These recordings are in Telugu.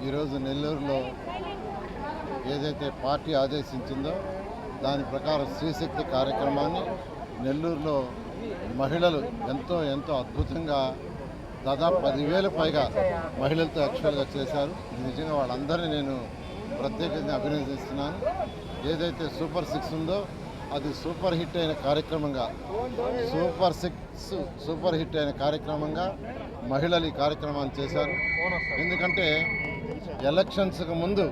ఈరోజు నెల్లూరులో ఏదైతే పార్టీ ఆదేశించిందో దాని ప్రకారం స్త్రీశక్తి కార్యక్రమాన్ని నెల్లూరులో మహిళలు ఎంతో అద్భుతంగా దాదాపు 10,000 పైగా మహిళలతో యాక్చువల్గా చేశారు. ఇది నిజంగా వాళ్ళందరినీ నేను ప్రత్యేకంగా అభినందిస్తున్నాను. ఏదైతే సూపర్ 6 ఉందో అది సూపర్ హిట్ అయిన కార్యక్రమంగా సూపర్ హిట్ అయిన కార్యక్రమంగా మహిళలు ఈ కార్యక్రమాన్ని చేశారు. ఎందుకంటే ఎలక్షన్స్కి ముందు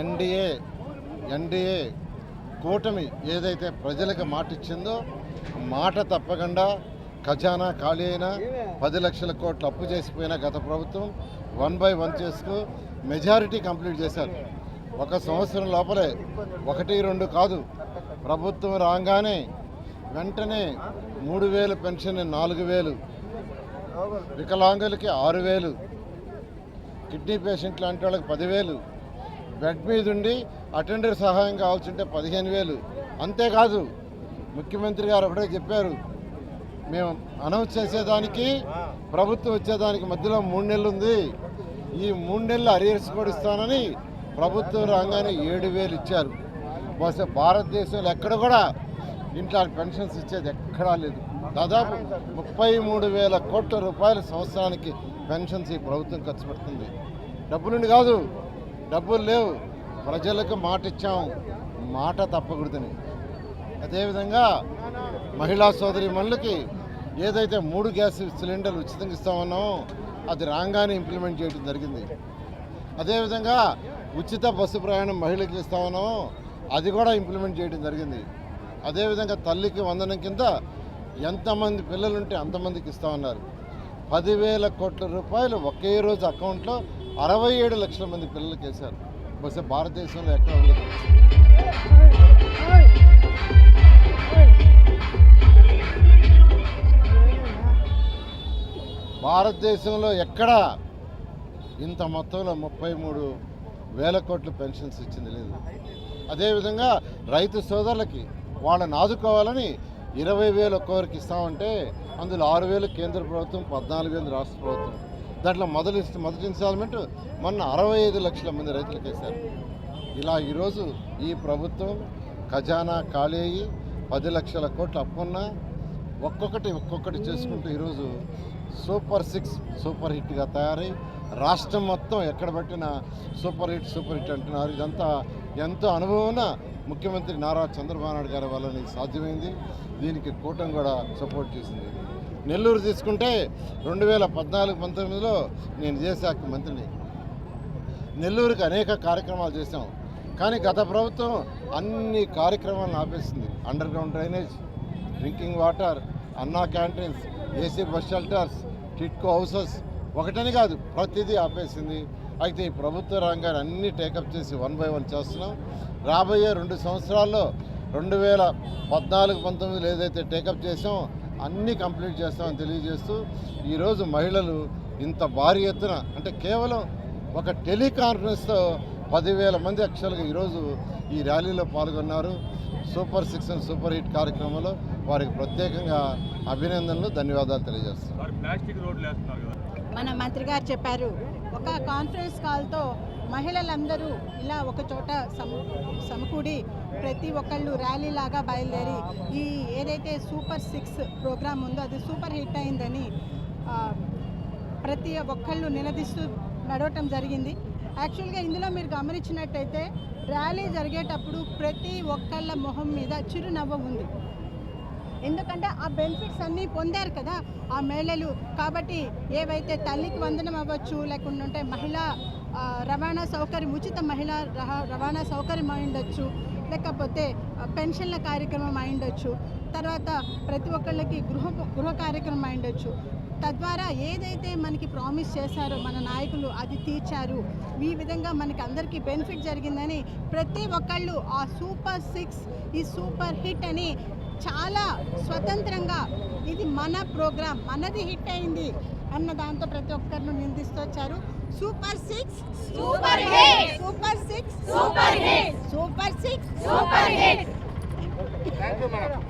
ఎన్డీఏ కూటమి ఏదైతే ప్రజలకు మాట ఇచ్చిందో మాట తప్పకుండా ఖజానా ఖాళీ అయినా 10 లక్షల కోట్లు అప్పు చేసిపోయినా గత ప్రభుత్వం 1 by 1 చేసుకు మెజారిటీ కంప్లీట్ చేశారు. 1 సంవత్సరం లోపలే 1, 2 కాదు, ప్రభుత్వం రాగానే వెంటనే 3,000 పెన్షన్ 4,000, వికలాంగులకి 6,000, కిడ్నీ పేషెంట్లు లాంటి వాళ్ళకి 10,000, బెడ్ మీద ఉండి అటెండర్ సహాయం కావాల్సింటే 15,000. అంతేకాదు ముఖ్యమంత్రి గారు ఒకటే చెప్పారు, మేము అనౌన్స్ చేసేదానికి ప్రభుత్వం వచ్చేదానికి మధ్యలో 3 నెలలు ఉంది, ఈ 3 నెలలు అరియర్స్ కూడా ఇస్తానని ప్రభుత్వం రాగానే 7,000 ఇచ్చారు. బహుశా భారతదేశంలో ఎక్కడ కూడా ఇంట్లో పెన్షన్స్ ఇచ్చేది ఎక్కడా లేదు. దాదాపు 33,000 కోట్ల రూపాయల సంవత్సరానికి పెన్షన్స్ ఈ ప్రభుత్వం ఖర్చు పెడుతుంది. డబ్బులుండి కాదు, డబ్బులు లేవు, ప్రజలకు మాట ఇచ్చాం, మాట తప్పకూడదని. అదేవిధంగా మహిళా సోదరీమణులకి ఏదైతే 3 గ్యాస్ సిలిండర్లు ఉచితంగా ఇస్తామన్నామో అది రాగానే ఇంప్లిమెంట్ చేయడం జరిగింది. అదేవిధంగా ఉచిత బస్సు ప్రయాణం మహిళలకు ఇస్తామన్నామో అది కూడా ఇంప్లిమెంట్ చేయడం జరిగింది. అదేవిధంగా తల్లికి వందనం కింద ఎంతమంది పిల్లలుంటే అంతమందికి ఇస్తామన్నారు. 10,000 కోట్ల రూపాయలు ఒకే రోజు అకౌంట్లో 67 లక్షల మంది పిల్లలకి వేశారు. బహుశా భారతదేశంలో ఎక్కడ ఉండదు. భారతదేశంలో ఎక్కడ ఇంత మొత్తంలో 33,000 కోట్ల పెన్షన్స్ ఇచ్చింది లేదు. అదేవిధంగా రైతు సోదరులకి వాళ్ళని ఆదుకోవాలని 20,000 ఒక్కొక్కరికి ఇస్తామంటే అందులో 6,000 కేంద్ర ప్రభుత్వం, 14,000 రాష్ట్ర ప్రభుత్వం. దాంట్లో మొదటి ఇన్స్టాల్మెంట్ మొన్న 65 లక్షల మంది రైతులకు వేశారు. ఇలా ఈరోజు ఈ ప్రభుత్వం ఖజానా ఖాళీ అయ్యి 10 లక్షల కోట్ల అప్పున్నా ఒక్కొక్కటి చేసుకుంటూ ఈరోజు సూపర్ 6 సూపర్ హిట్గా తయారై రాష్ట్రం మొత్తం ఎక్కడ పెట్టినా సూపర్ హిట్ అంటున్నారు. ఇదంతా ఎంతో అనుభవం ముఖ్యమంత్రి నారా చంద్రబాబు నాయుడు గారి వల్ల సాధ్యమైంది. దీనికి కూటమి కూడా సపోర్ట్ చేసింది. నెల్లూరు తీసుకుంటే 2014-19లో నేను జేశాఖ మంత్రిని. నెల్లూరుకి అనేక కార్యక్రమాలు చేశాం. కానీ గత ప్రభుత్వం అన్ని కార్యక్రమాలను ఆపేసింది. Underground drainage, drinking water, Anna canteens, AC bus shelters, TIDCO houses, ఒకటని కాదు ప్రతిదీ ఆపేసింది. అయితే ఈ ప్రభుత్వ రంగాన్ని అన్నీ టేకప్ చేసి 1 by 1 చేస్తున్నాం. రాబోయే 2 సంవత్సరాల్లో 2014-19 ఏదైతే టేకప్ చేసామో అన్నీ కంప్లీట్ చేస్తామని తెలియజేస్తూ ఈరోజు మహిళలు ఇంత భారీ ఎత్తున అంటే కేవలం ఒక టెలికాన్ఫరెన్స్తో 10,000 మంది యాక్చువల్గా ఈరోజు ఈ ర్యాలీలో పాల్గొన్నారు. సూపర్ 6 అండ్ సూపర్ హిట్ కార్యక్రమంలో వారికి ప్రత్యేకంగా అభినందనలు, ధన్యవాదాలు తెలియజేస్తున్నారు. మన మంత్రి గారు చెప్పారు, ఒక కాన్ఫరెన్స్ కాల్తో మహిళలందరూ ఇలా ఒక చోట సమకూడి ప్రతి ఒక్కళ్ళు ర్యాలీ లాగా బయలుదేరి ఈ ఏదైతే సూపర్ 6 ప్రోగ్రాం ఉందో అది సూపర్ హిట్ అయిందని ప్రతి ఒక్కళ్ళు నిలదీస్తూ నడవటం జరిగింది. యాక్చువల్గా ఇందులో మీరు గమనించినట్టయితే ర్యాలీ జరిగేటప్పుడు ప్రతి ఒక్కళ్ళ మొహం మీద చిరునవ్వు ఉంది. ఎందుకంటే ఆ బెనిఫిట్స్ అన్నీ పొందారు కదా ఆ మహిళలు. కాబట్టి ఏవైతే తల్లికి వందనం అవ్వచ్చు, లేకుంటే మహిళా రవాణా సౌకర్యం, ఉచిత మహిళా రవాణా సౌకర్యం అయి ఉండొచ్చు, లేకపోతే పెన్షన్ల కార్యక్రమం అయి ఉండొచ్చు, తర్వాత ప్రతి ఒక్కళ్ళకి గృహ కార్యక్రమం అయి ఉండొచ్చు. తద్వారా ఏదైతే మనకి ప్రామిస్ చేశారో మన నాయకులు అది తీర్చారు. ఈ విధంగా మనకి అందరికీ బెనిఫిట్ జరిగిందని ప్రతి ఒక్కళ్ళు ఆ సూపర్ 6 ఈ సూపర్ హిట్ అని చాలా స్వతంత్రంగా ఇది మన ప్రోగ్రాం, మనది హిట్ అయింది అన్న దాంతో ప్రతి ఒక్కరిని నిందిస్తూ వచ్చారు. Super 6 super hit, super 6 super hit, super 6 super hit. Thank you madam.